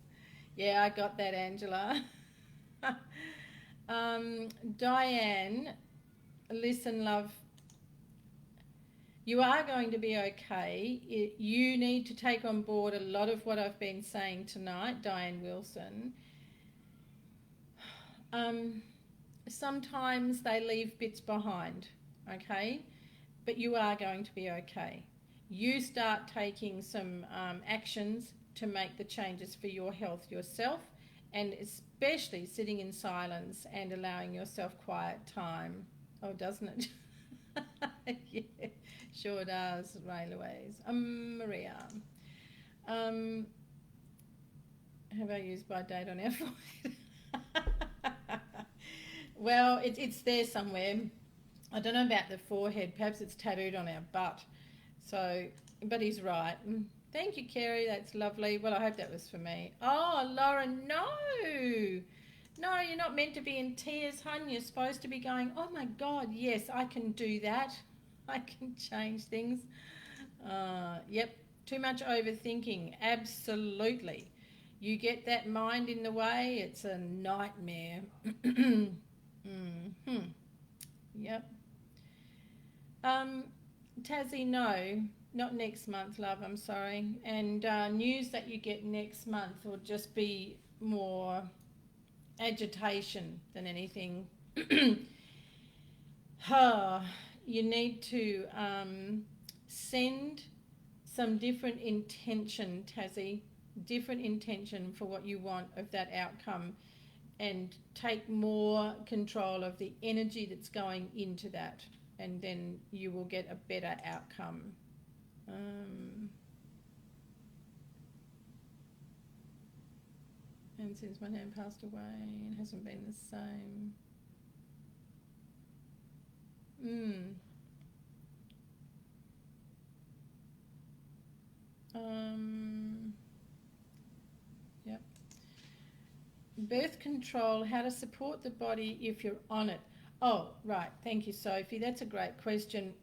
Yeah, I got that, Angela. Diane, listen, love. You are going to be okay. You need to take on board a lot of what I've been saying tonight, Diane Wilson. Sometimes they leave bits behind, okay? But you are going to be okay. You start taking some actions to make the changes for your health yourself, and especially sitting in silence and allowing yourself quiet time. Oh, doesn't it? Yeah, sure does, Ray Louise. Maria. Have I used by date on our forehead? Well, it's there somewhere. I don't know about the forehead. Perhaps it's tattooed on our butt. So, but he's right. Thank you, Kerry. That's lovely. Well, I hope that was for me. Oh, Lauren, no. No, you're not meant to be in tears, hun. You're supposed to be going, oh, my God, yes, I can do that. I can change things. Yep, too much overthinking. Absolutely. You get that mind in the way, it's a nightmare. Yep. Tassie, no, not next month, love, I'm sorry. And news that you get next month will just be more agitation than anything. You need to send some different intention, Tassie, different intention for what you want of that outcome, and take more control of the energy that's going into that, and then you will get a better outcome. And since my nan passed away, it hasn't been the same. Yep. Birth control, how to support the body if you're on it. Oh, right. Thank you, Sophie. That's a great question.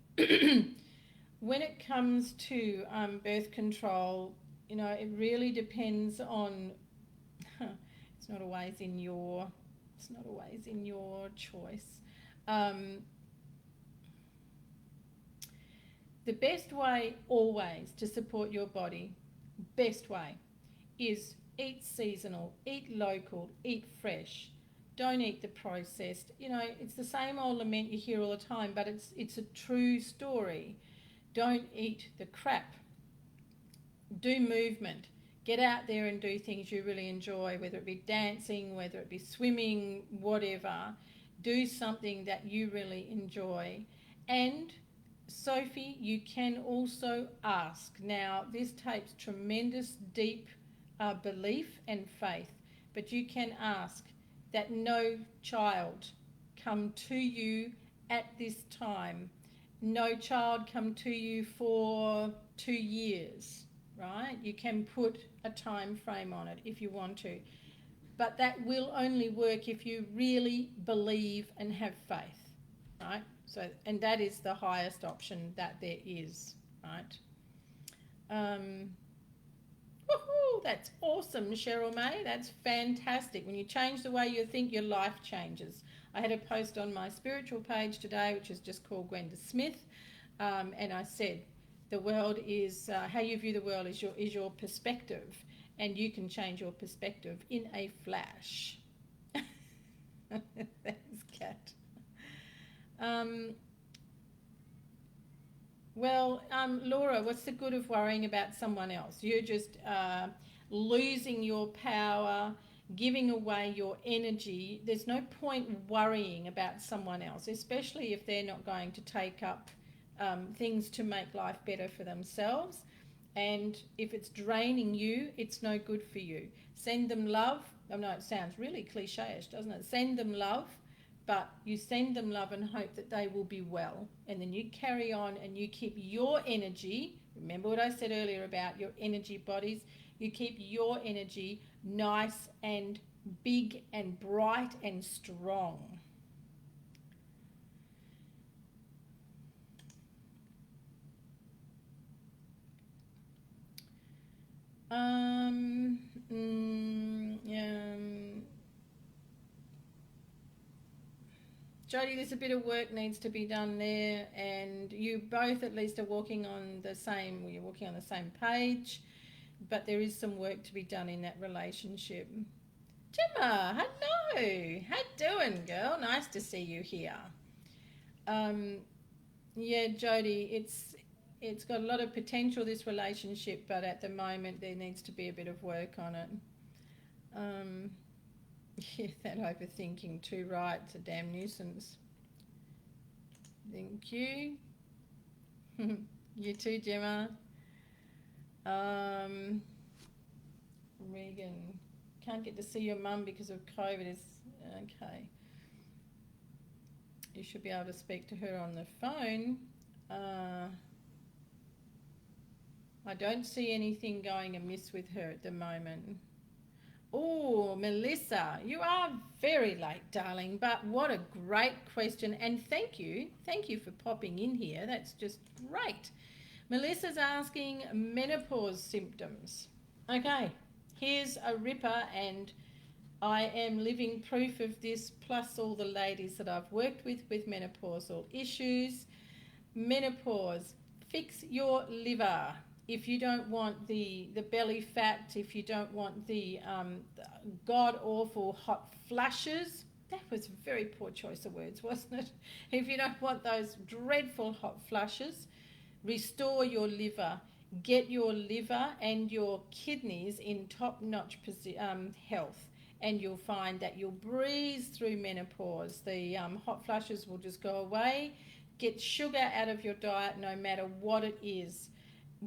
When it comes to birth control, you know, it really depends on, it's not always in your choice. The best way always to support your body, best way, is eat seasonal, eat local, eat fresh. Don't eat the processed. You know, it's the same old lament you hear all the time, but it's a true story. Don't eat the crap. Do movement. Get out there and do things you really enjoy, whether it be dancing, whether it be swimming, whatever. Do something that you really enjoy. And Sophie, you can also ask. Now, this takes tremendous deep belief and faith, but you can ask that no child come to you at this time. No child come to you for 2 years, right? You can put a time frame on it if you want to, but that will only work if you really believe and have faith, right? So, and that is the highest option that there is, right? Woohoo, that's awesome, Cheryl May. That's fantastic. When you change the way you think, your life changes. I had a post on my spiritual page today, which is just called Gwenda Smith, and I said, the world is, how you view the world is your perspective, and you can change your perspective in a flash. Thanks, Kat. Laura, what's the good of worrying about someone else? You're just losing your power, giving away your energy. There's no point worrying about someone else, especially if they're not going to take up things to make life better for themselves. And if it's draining you, it's no good for you. Send them love. I know it sounds really cliche-ish, doesn't it? Send them love. But you send them love and hope that they will be well. And then you carry on and you keep your energy, remember what I said earlier about your energy bodies, you keep your energy nice and big and bright and strong. Jodie, there's a bit of work needs to be done there, and you both at least are walking on the same. You're walking on the same page, but there is some work to be done in that relationship. Gemma, hello. How doing, girl? Nice to see you here. Yeah, Jodie, it's got a lot of potential, this relationship, but at the moment there needs to be a bit of work on it. Yeah, that overthinking too, right? It's a damn nuisance. Thank you. You too, Gemma. Regan, can't get to see your mum because of COVID. Okay. You should be able to speak to her on the phone. I don't see anything going amiss with her at the moment. Oh, Melissa, you are very late, darling, but what a great question, and thank you for popping in here. That's just great. Melissa's asking menopause symptoms. Okay, here's a ripper, and I am living proof of this, plus all the ladies that I've worked with menopausal issues. Menopause, fix your liver. If you don't want the belly fat, if you don't want the god-awful hot flushes, that was a very poor choice of words, wasn't it? If you don't want those dreadful hot flushes, restore your liver. Get your liver and your kidneys in top-notch health, and you'll find that you'll breeze through menopause. The hot flushes will just go away. Get sugar out of your diet no matter what it is.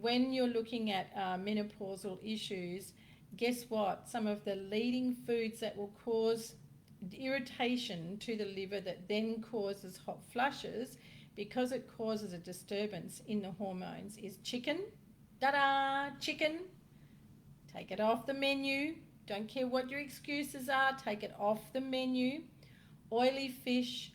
When you're looking at menopausal issues, guess what? Some of the leading foods that will cause irritation to the liver that then causes hot flushes, because it causes a disturbance in the hormones, is chicken. Ta-da! Chicken. Take it off the menu. Don't care what your excuses are. Take it off the menu. Oily fish.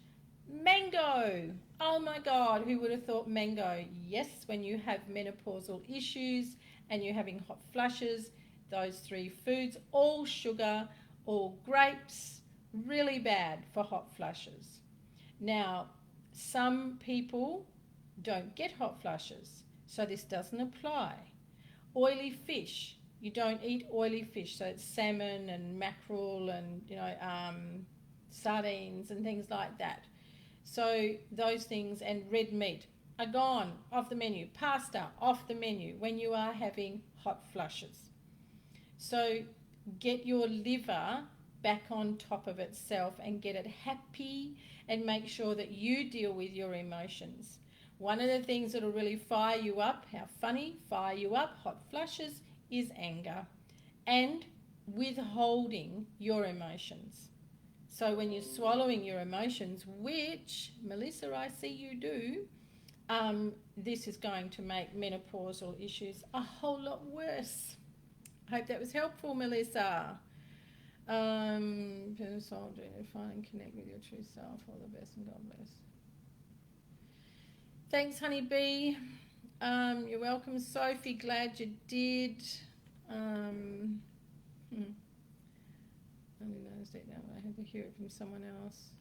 Mango. Oh my God, who would have thought mango? Yes, when you have menopausal issues and you're having hot flushes, those three foods, all sugar, all grapes, really bad for hot flushes. Now, some people don't get hot flushes, so this doesn't apply. Oily fish, you don't eat oily fish, so it's salmon and mackerel and sardines and things like that. So those things, and red meat are gone off the menu. Pasta off the menu when you are having hot flushes. So get your liver back on top of itself and get it happy, and make sure that you deal with your emotions. One of the things that will really fire you up, how funny, fire you up, hot flushes, is anger and withholding your emotions. So when you're swallowing your emotions, which, Melissa, I see you do, this is going to make menopausal issues a whole lot worse. I hope that was helpful, Melissa. Find and connect with your true self. All the best and God bless. Thanks, honeybee. You're welcome, Sophie. Glad you did. I didn't notice it that way. I had to hear it from someone else.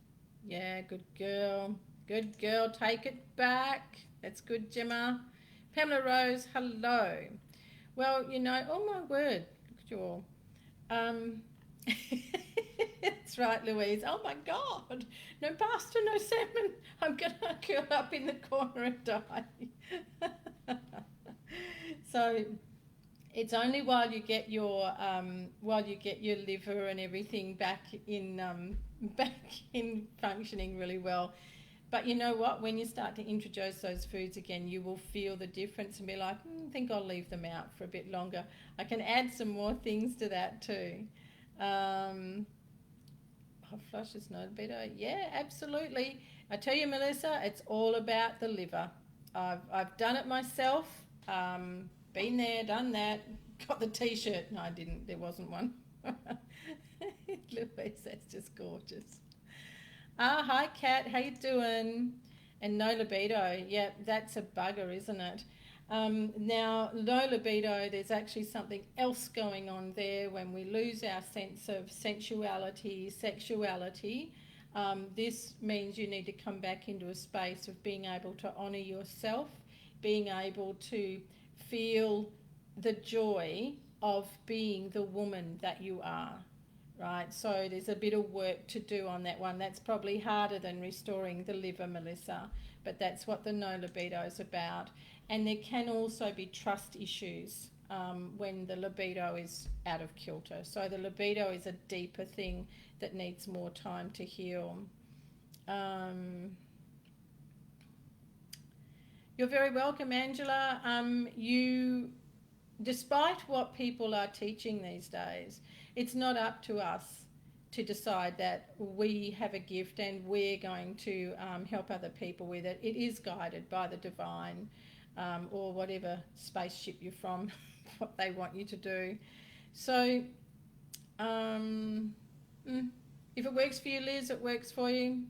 Yeah, good girl. Good girl. Take it back. That's good, Gemma. Pamela Rose, hello. Well, oh my word. Look at you all. That's right, Louise. Oh my God. No pasta, no salmon. I'm going to curl up in the corner and die. So it's only while you get your liver and everything back in functioning really well. But you know what? When you start to introduce those foods again, you will feel the difference and be like, I think I'll leave them out for a bit longer. I can add some more things to that too. Hot flush is no better. Yeah, absolutely. I tell you, Melissa, it's all about the liver. I've done it myself. Been there, done that. Got the T-shirt. No, I didn't. There wasn't one. Louise, that's just gorgeous. Hi Kat, how you doing? And no libido, yeah, that's a bugger, isn't it? Now, no libido, there's actually something else going on there when we lose our sense of sensuality, sexuality. This means you need to come back into a space of being able to honour yourself, being able to feel the joy of being the woman that you are. Right, so there's a bit of work to do on that one. That's probably harder than restoring the liver, Melissa, but that's what the no libido is about. And there can also be trust issues when the libido is out of kilter. So the libido is a deeper thing that needs more time to heal. You're very welcome, Angela. Despite what people are teaching these days, it's not up to us to decide that we have a gift and we're going to help other people with it. It is guided by the divine or whatever spaceship you're from, what they want you to do. So if it works for you, Liz, it works for you.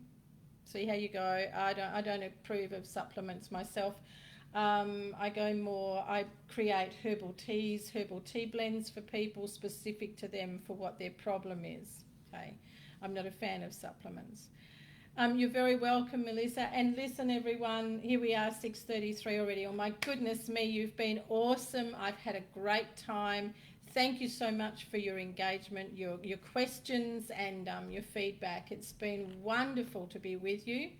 See how you go. I don't approve of supplements myself. I create herbal teas, herbal tea blends for people specific to them for what their problem is. Okay, I'm not a fan of supplements. You're very welcome, Melissa. And listen, everyone, here we are, 6:33 already. Oh my goodness me, you've been awesome. I've had a great time. Thank you so much for your engagement, your questions and your feedback. It's been wonderful to be with you.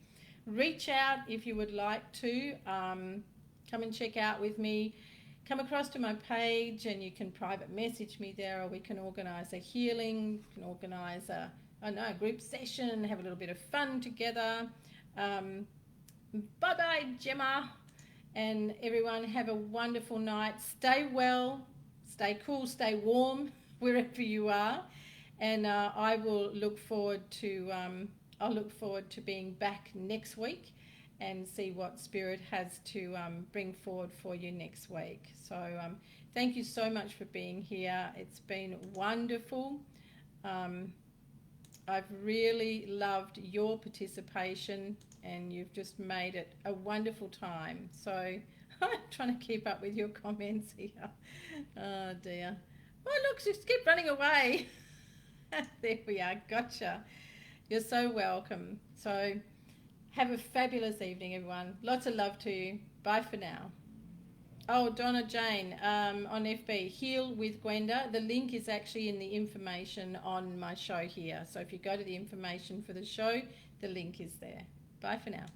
Reach out if you would like to. Come and check out with me. Come across to my page and you can private message me there, or we can organise a healing, we can organise a group session, have a little bit of fun together. Bye-bye, Gemma. And everyone have a wonderful night. Stay well, stay cool, stay warm wherever you are. And I will look forward to being back next week and see what Spirit has to bring forward for you next week. So thank you so much for being here. It's been wonderful. I've really loved your participation and you've just made it a wonderful time. So I'm trying to keep up with your comments here. Oh dear. Oh look, just keep running away. There we are, gotcha. You're so welcome. So have a fabulous evening, everyone. Lots of love to you. Bye for now. Oh, Donna Jane on FB, Heal with Gwenda. The link is actually in the information on my show here. So if you go to the information for the show, the link is there. Bye for now.